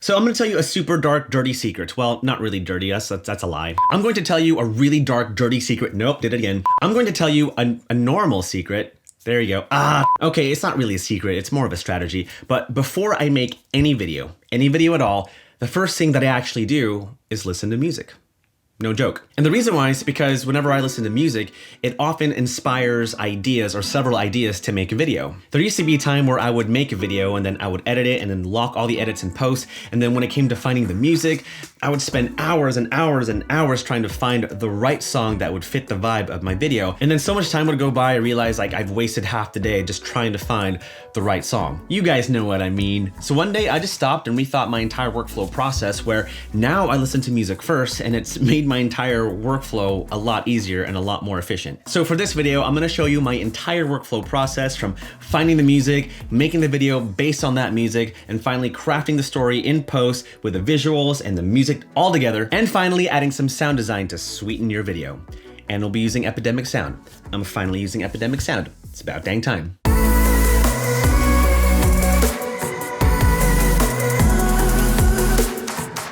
So I'm going to tell you a super dark, dirty secret. Well, not really dirty, that's a lie. I'm going to tell you a really dark, dirty secret. Nope, did it again. I'm going to tell you a normal secret. There you go. Okay, it's not really a secret, it's more of a strategy. But before I make any video at all, the first thing that I actually do is listen to music. No joke. And the reason why is because whenever I listen to music, it often inspires ideas or several ideas to make a video. There used to be a time where I would make a video and then I would edit it and then lock all the edits in post. And then when it came to finding the music, I would spend hours and hours and hours trying to find the right song that would fit the vibe of my video. And then so much time would go by, I realized like I've wasted half the day just trying to find the right song. You guys know what I mean. So one day I just stopped and rethought my entire workflow process, where now I listen to music first, and it's made my entire workflow a lot easier and a lot more efficient. So for this video, I'm gonna show you my entire workflow process, from finding the music, making the video based on that music, and finally crafting the story in post with the visuals and the music all together, and finally adding some sound design to sweeten your video. And we'll be using Epidemic sound. I'm finally using Epidemic sound. It's about dang time.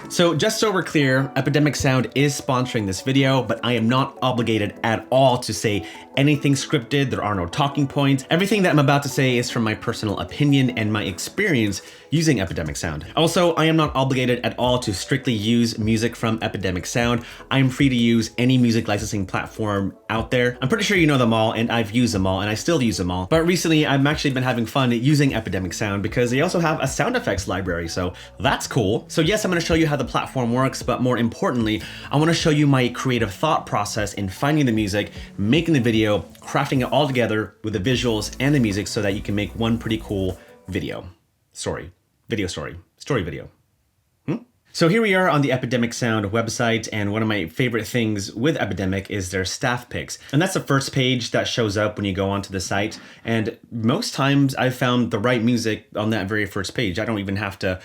So just so we're clear, Epidemic Sound is sponsoring this video, but I am not obligated at all to say anything scripted. There are no talking points. Everything that I'm about to say is from my personal opinion and my experience using Epidemic Sound. Also, I am not obligated at all to strictly use music from Epidemic Sound. I'm free to use any music licensing platform out there. I'm pretty sure you know them all, and I've used them all, and I still use them all. But recently, I've actually been having fun using Epidemic Sound because they also have a sound effects library, so that's cool. So yes, I'm gonna show you how the platform works, but more importantly, I wanna show you my creative thought process in finding the music, making the video, crafting it all together with the visuals and the music so that you can make one pretty cool video. Story video. So here we are on the Epidemic Sound website, and one of my favorite things with Epidemic is their staff picks. And that's the first page that shows up when you go onto the site. And most times I've found the right music on that very first page. I don't even have to,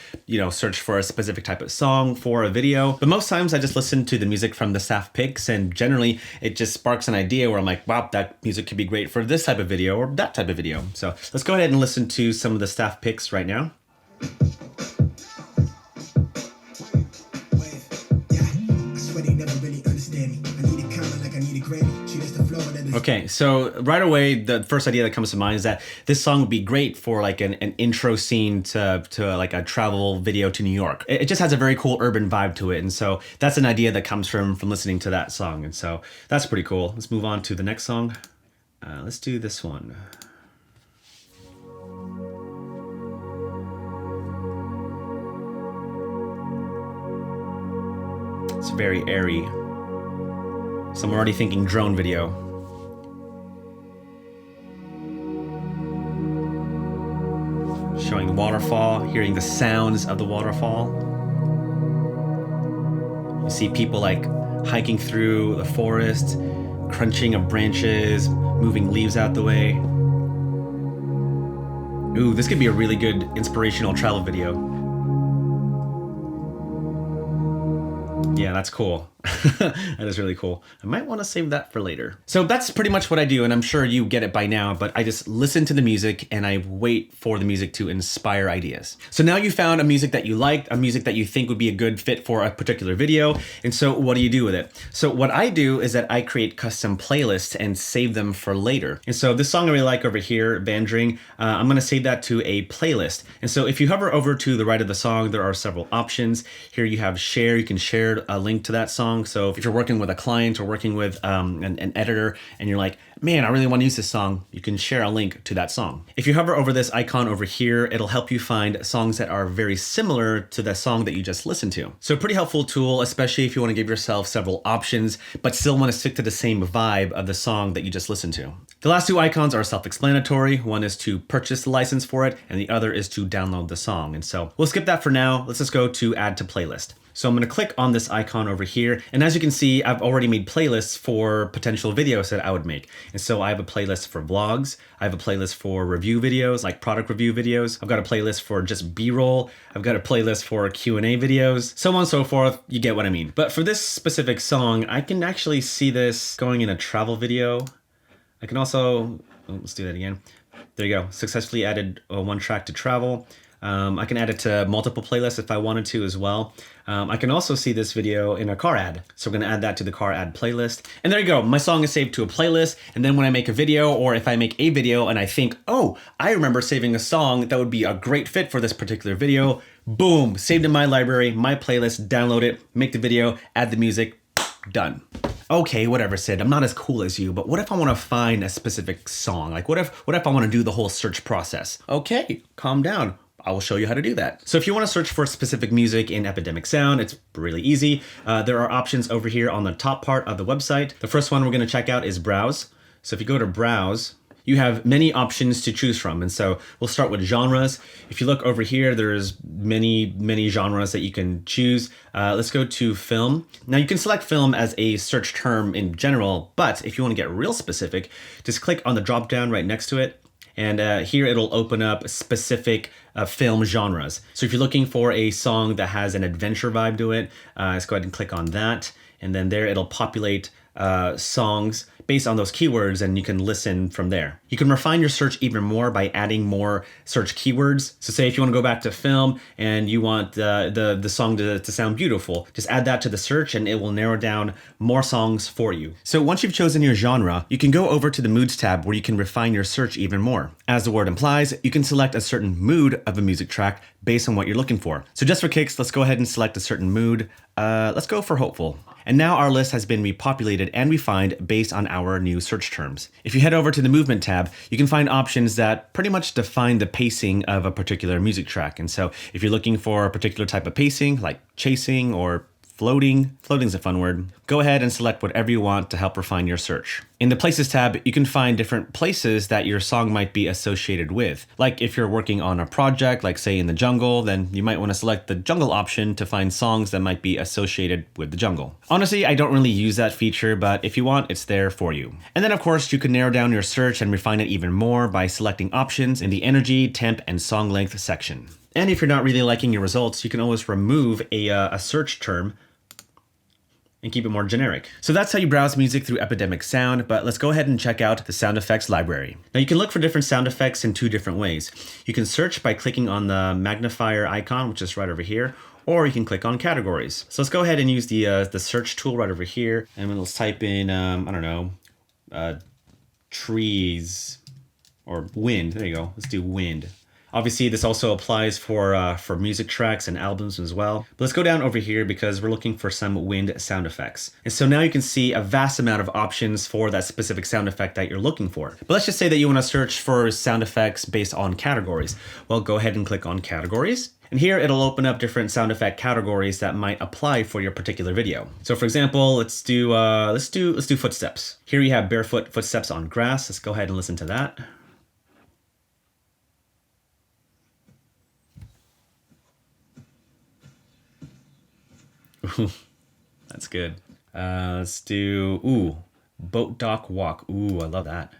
search for a specific type of song for a video. But most times I just listen to the music from the staff picks, and generally it just sparks an idea where I'm like, wow, that music could be great for this type of video or that type of video. So let's go ahead and listen to some of the staff picks right now. Okay, so right away, the first idea that comes to mind is that this song would be great for like an intro scene to like a travel video to New York. It just has a very cool urban vibe to it, and so that's an idea that comes from listening to that song, and so that's pretty cool. Let's move on to the next song. Let's do this one. It's very airy. So I'm already thinking drone video. Showing the waterfall, hearing the sounds of the waterfall. You see people like hiking through the forest, crunching of branches, moving leaves out the way. Ooh, this could be a really good inspirational travel video. Yeah, that's cool. That is really cool. I might want to save that for later. So that's pretty much what I do, and I'm sure you get it by now, but I just listen to the music and I wait for the music to inspire ideas. So now you found a music that you liked, a music that you think would be a good fit for a particular video, and so what do you do with it? So what I do is that I create custom playlists and save them for later. And so this song I really like over here, Vandring, I'm gonna save that to a playlist. And so if you hover over to the right of the song, there are several options. Here you have share, you can share a link to that song. So if you're working with a client or working with an editor and you're like, man, I really want to use this song, you can share a link to that song. If you hover over this icon over here, it'll help you find songs that are very similar to the song that you just listened to. So a pretty helpful tool, especially if you want to give yourself several options, but still want to stick to the same vibe of the song that you just listened to. The last two icons are self-explanatory. One is to purchase the license for it, and the other is to download the song. And so we'll skip that for now. Let's just go to add to playlist. So I'm going to click on this icon over here. And as you can see, I've already made playlists for potential videos that I would make. And so I have a playlist for vlogs. I have a playlist for review videos, like product review videos. I've got a playlist for just B-roll. I've got a playlist for Q&A videos, so on and so forth. You get what I mean. But for this specific song, I can actually see this going in a travel video. I can also, let's do that again. There you go. Successfully added one track to travel. I can add it to multiple playlists if I wanted to as well. I can also see this video in a car ad. So we're gonna add that to the car ad playlist. And there you go, my song is saved to a playlist. And then when I make a video, or if I make a video and I think, oh, I remember saving a song that would be a great fit for this particular video, boom, saved in my library, my playlist, download it, make the video, add the music, done. Okay, whatever, Sid, I'm not as cool as you, but what if I wanna find a specific song? Like what if I wanna do the whole search process? Okay, calm down. I will show you how to do that. So if you want to search for specific music in Epidemic Sound, it's really easy. There are options over here on the top part of the website. The first one we're going to check out is Browse. So if you go to Browse, you have many options to choose from. And so we'll start with genres. If you look over here, there's many genres that you can choose. Let's go to film. Now you can select film as a search term in general, but if you want to get real specific, just click on the drop down right next to it. And here it'll open up specific film genres. So if you're looking for a song that has an adventure vibe to it, let's go ahead and click on that. And then there it'll populate songs based on those keywords, and you can listen from there. You can refine your search even more by adding more search keywords. So say if you want to go back to film and you want the song to sound beautiful, just add that to the search and it will narrow down more songs for you. So once you've chosen your genre, you can go over to the Moods tab where you can refine your search even more. As the word implies, you can select a certain mood of a music track based on what you're looking for. So just for kicks, let's go ahead and select a certain mood. Let's go for hopeful. And now our list has been repopulated and refined based on our new search terms. If you head over to the movement tab, you can find options that pretty much define the pacing of a particular music track. And so if you're looking for a particular type of pacing, like chasing or floating's a fun word, go ahead and select whatever you want to help refine your search. In the Places tab, you can find different places that your song might be associated with. Like if you're working on a project, like say in the jungle, then you might want to select the jungle option to find songs that might be associated with the jungle. Honestly, I don't really use that feature, but if you want, it's there for you. And then of course, you can narrow down your search and refine it even more by selecting options in the energy, temp, and song length section. And if you're not really liking your results, you can always remove a search term and keep it more generic. So that's how you browse music through Epidemic Sound, but let's go ahead and check out the sound effects library. Now you can look for different sound effects in two different ways. You can search by clicking on the magnifier icon, which is right over here, or you can click on categories. So let's go ahead and use the search tool right over here, and let's type in, I don't know, trees or wind. There you go. Let's do wind. Obviously, this also applies for music tracks and albums as well. But let's go down over here because we're looking for some wind sound effects. And so now you can see a vast amount of options for that specific sound effect that you're looking for. But let's just say that you want to search for sound effects based on categories. Well, go ahead and click on categories. And here it'll open up different sound effect categories that might apply for your particular video. So for example, let's do footsteps. Here you have barefoot footsteps on grass. Let's go ahead and listen to that. Ooh, that's good. Let's do, boat dock walk. Ooh, I love that.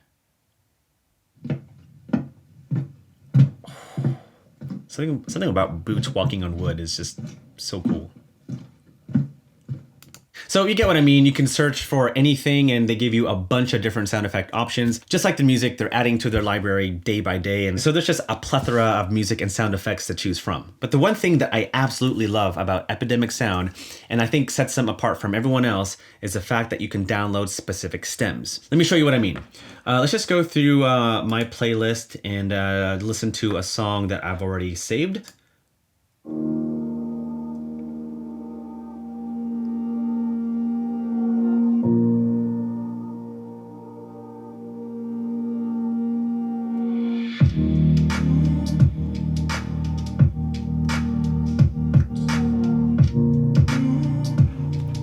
Something about boots walking on wood is just so cool. So you get what I mean. You can search for anything and they give you a bunch of different sound effect options. Just like the music, they're adding to their library day by day. And so there's just a plethora of music and sound effects to choose from. But the one thing that I absolutely love about Epidemic Sound, and I think sets them apart from everyone else, is the fact that you can download specific stems. Let me show you what I mean. Let's just go through my playlist and listen to a song that I've already saved.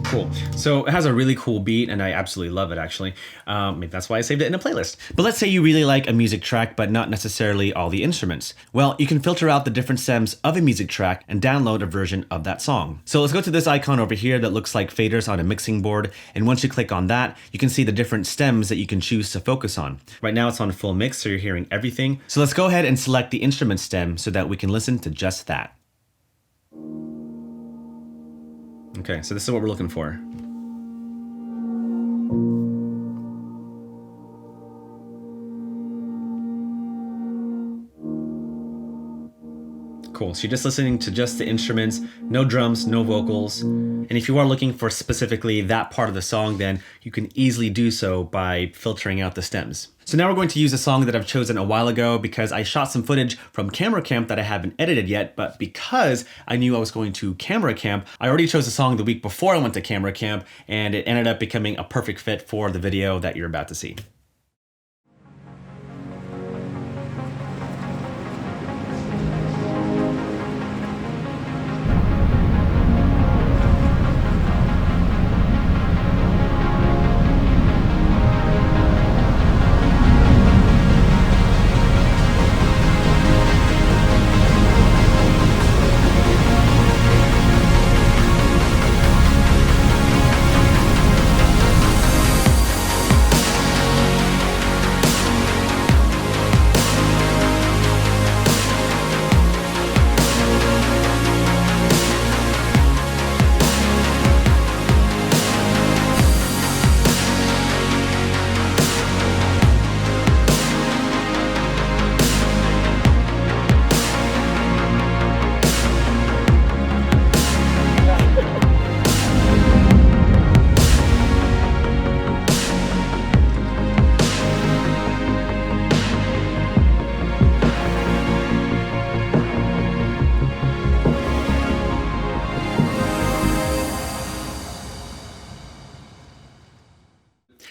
Cool. So it has a really cool beat and I absolutely love it actually. Maybe that's why I saved it in a playlist. But let's say you really like a music track, but not necessarily all the instruments. Well, you can filter out the different stems of a music track and download a version of that song. So let's go to this icon over here that looks like faders on a mixing board. And once you click on that, you can see the different stems that you can choose to focus on. Right now it's on full mix, so you're hearing everything. So let's go ahead and select the instrument stem so that we can listen to just that. Okay, so this is what we're looking for. So you're just listening to just the instruments, no drums, no vocals. And if you are looking for specifically that part of the song, then you can easily do so by filtering out the stems. So now we're going to use a song that I've chosen a while ago because I shot some footage from camera camp that I haven't edited yet, but because I knew I was going to camera camp, I already chose a song the week before I went to camera camp, and it ended up becoming a perfect fit for the video that you're about to see.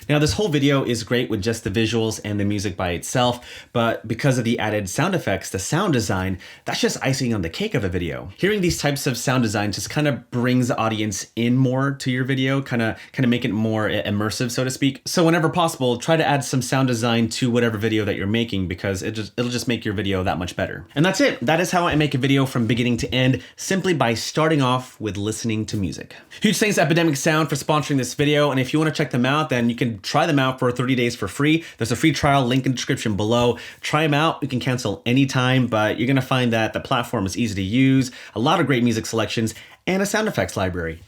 Now, this whole video is great with just the visuals and the music by itself, but because of the added sound effects, the sound design, that's just icing on the cake of a video. Hearing these types of sound design just kind of brings the audience in more to your video, kind of make it more immersive, so to speak. So whenever possible, try to add some sound design to whatever video that you're making because it'll just make your video that much better. And that's it. That is how I make a video from beginning to end, simply by starting off with listening to music. Huge thanks to Epidemic Sound for sponsoring this video, and if you want to check them out, then you can try them out for 30 days for free. There's a free trial link in the description below. Try them out. You can cancel anytime, but you're going to find that the platform is easy to use, a lot of great music selections, and a sound effects library.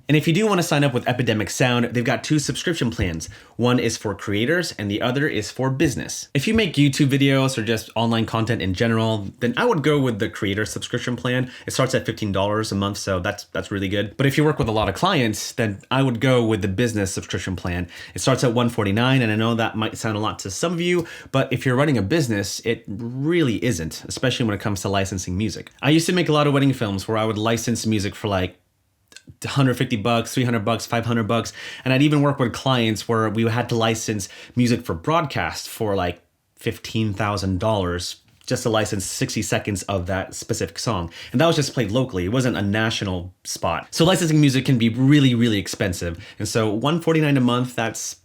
And if you do want to sign up with Epidemic Sound, they've got 2 subscription plans. One is for creators and the other is for business. If you make YouTube videos or just online content in general, then I would go with the creator subscription plan. It starts at $15 a month, so that's really good. But if you work with a lot of clients, then I would go with the business subscription plan. It starts at $149, and I know that might sound a lot to some of you, but if you're running a business, it really isn't, especially when it comes to licensing music. I used to make a lot of wedding films where I would license music for like $150, $300, $500, and I'd even work with clients where we had to license music for broadcast for like $15,000 just to license 60 seconds of that specific song. And that was just played locally. It wasn't a national spot. So licensing music can be really, really expensive. And so $149 a month, that's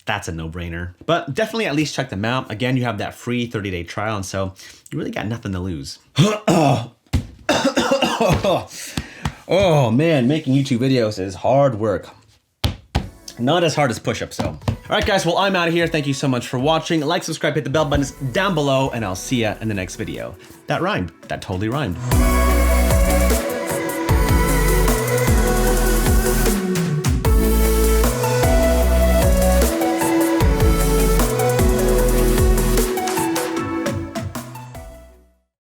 a no-brainer. But definitely at least check them out. Again, you have that free 30-day trial, and so you really got nothing to lose. Oh man, making YouTube videos is hard work. Not as hard as push-ups though. All right guys, well I'm out of here. Thank you so much for watching. Like, subscribe, hit the bell buttons down below, and I'll see ya in the next video. That rhymed. That totally rhymed.